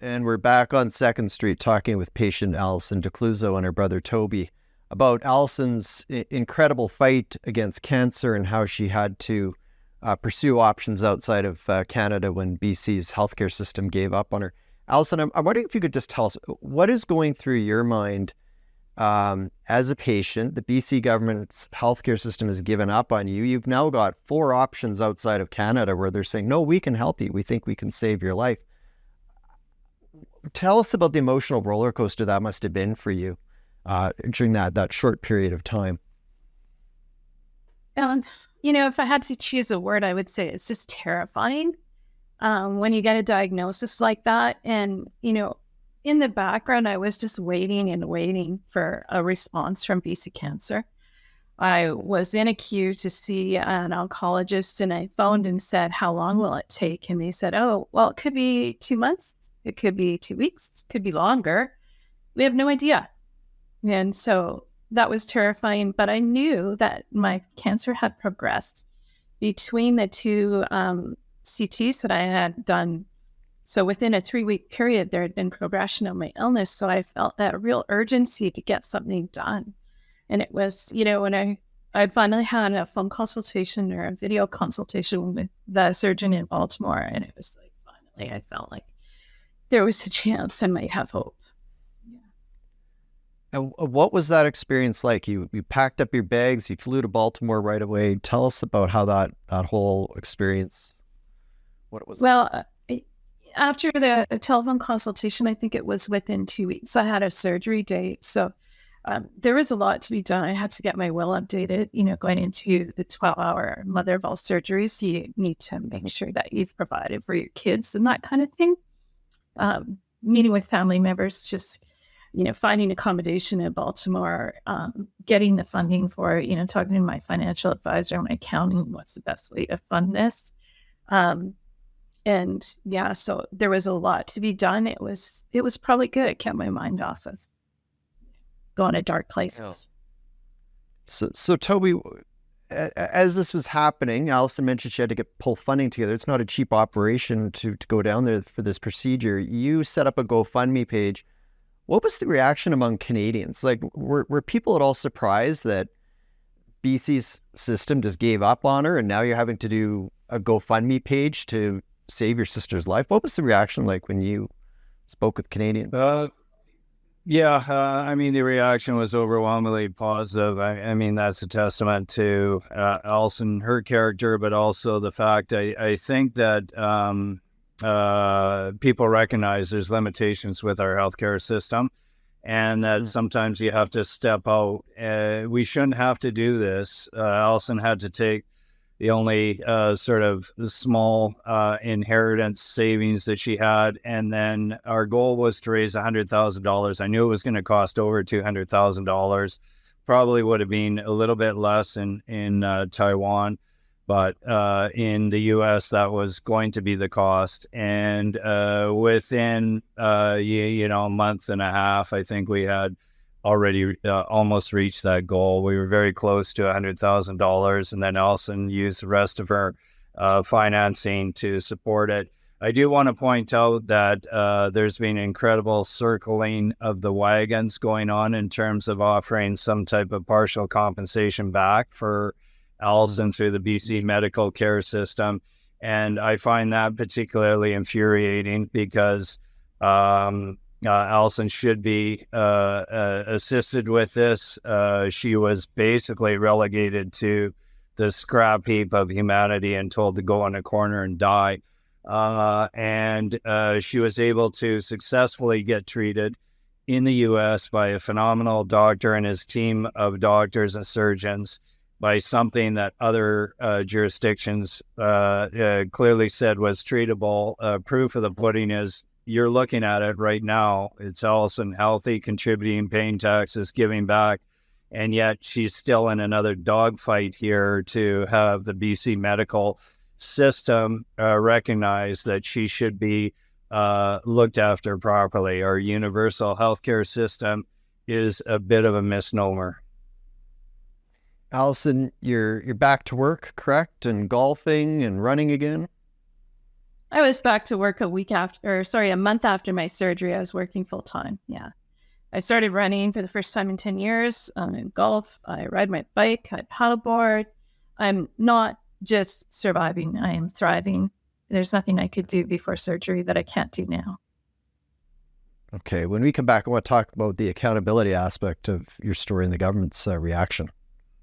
And we're back on 2nd Street talking with patient Allison Ducluzeau and her brother Toby about Allison's incredible fight against cancer and how she had to pursue options outside of Canada when BC's healthcare system gave up on her. Allison, I'm wondering if you could just tell us what is going through your mind as a patient. The BC government's healthcare system has given up on you. You've now got 4 options outside of Canada where they're saying, no, we can help you. We think we can save your life. Tell us about the emotional roller coaster that must have been for you during that short period of time. And, if I had to choose a word, I would say it's just terrifying when you get a diagnosis like that. And, in the background, I was just waiting and waiting for a response from BC Cancer. I was in a queue to see an oncologist, and I phoned and said, how long will it take? And they said, oh, well, it could be 2 months. It could be 2 weeks. It could be longer. We have no idea. And so that was terrifying. But I knew that my cancer had progressed between the 2 CTs that I had done. So within a 3-week period, there had been progression of my illness. So I felt that real urgency to get something done. And it was, when I finally had a phone consultation or a video consultation with the surgeon in Baltimore. And it was like, finally, I felt like there was a chance I might have hope. Yeah. And what was that experience like? You packed up your bags, you flew to Baltimore right away. Tell us about how that whole experience, what it was like. Well, after the telephone consultation, I think it was within 2 weeks, I had a surgery date. So there was a lot to be done. I had to get my will updated, going into the 12-hour mother of all surgeries. You need to make sure that you've provided for your kids and that kind of thing. Meeting with family members, just, finding accommodation in Baltimore, getting the funding for it, talking to my financial advisor, my accounting, what's the best way to fund this. And yeah, so there was a lot to be done. It was probably good. It kept my mind off of going to dark places. Yeah. So Toby, as this was happening, Allison mentioned she had to pull funding together. It's not a cheap operation to go down there for this procedure. You set up a GoFundMe page. What was the reaction among Canadians? Like, were people at all surprised that BC's system just gave up on her and now you're having to do a GoFundMe page to save your sister's life? What was the reaction like when you spoke with Canadians? The reaction was overwhelmingly positive. I mean, that's a testament to Allison, her character, but also the fact I think that people recognize there's limitations with our healthcare system and that sometimes you have to step out. We shouldn't have to do this. Allison had to take the only sort of small inheritance savings that she had. And then our goal was to raise $100,000. I knew it was going to cost over $200,000. Probably would have been a little bit less in Taiwan, but in the US, that was going to be the cost. And within, a month and a half, I think we had already almost reached that goal. We were very close to $100,000, and then Allison used the rest of her financing to support it. I do want to point out that there's been incredible circling of the wagons going on in terms of offering some type of partial compensation back for Allison through the BC medical care system. And I find that particularly infuriating because Allison should be assisted with this. She was basically relegated to the scrap heap of humanity and told to go in a corner and die. And she was able to successfully get treated in the U.S. by a phenomenal doctor and his team of doctors and surgeons, by something that other jurisdictions clearly said was treatable. Proof of the pudding is you're looking at it right now. It's Allison healthy, contributing, paying taxes, giving back, and yet she's still in another dogfight here to have the BC medical system recognize that she should be looked after properly. Our universal healthcare system is a bit of a misnomer. Allison, you're back to work, correct? And golfing and running again? I was back to work a month after my surgery. I was working full time. Yeah. I started running for the first time in 10 years. In golf, I ride my bike, I paddleboard. I'm not just surviving, I am thriving. There's nothing I could do before surgery that I can't do now. Okay, when we come back, I want to talk about the accountability aspect of your story and the government's reaction.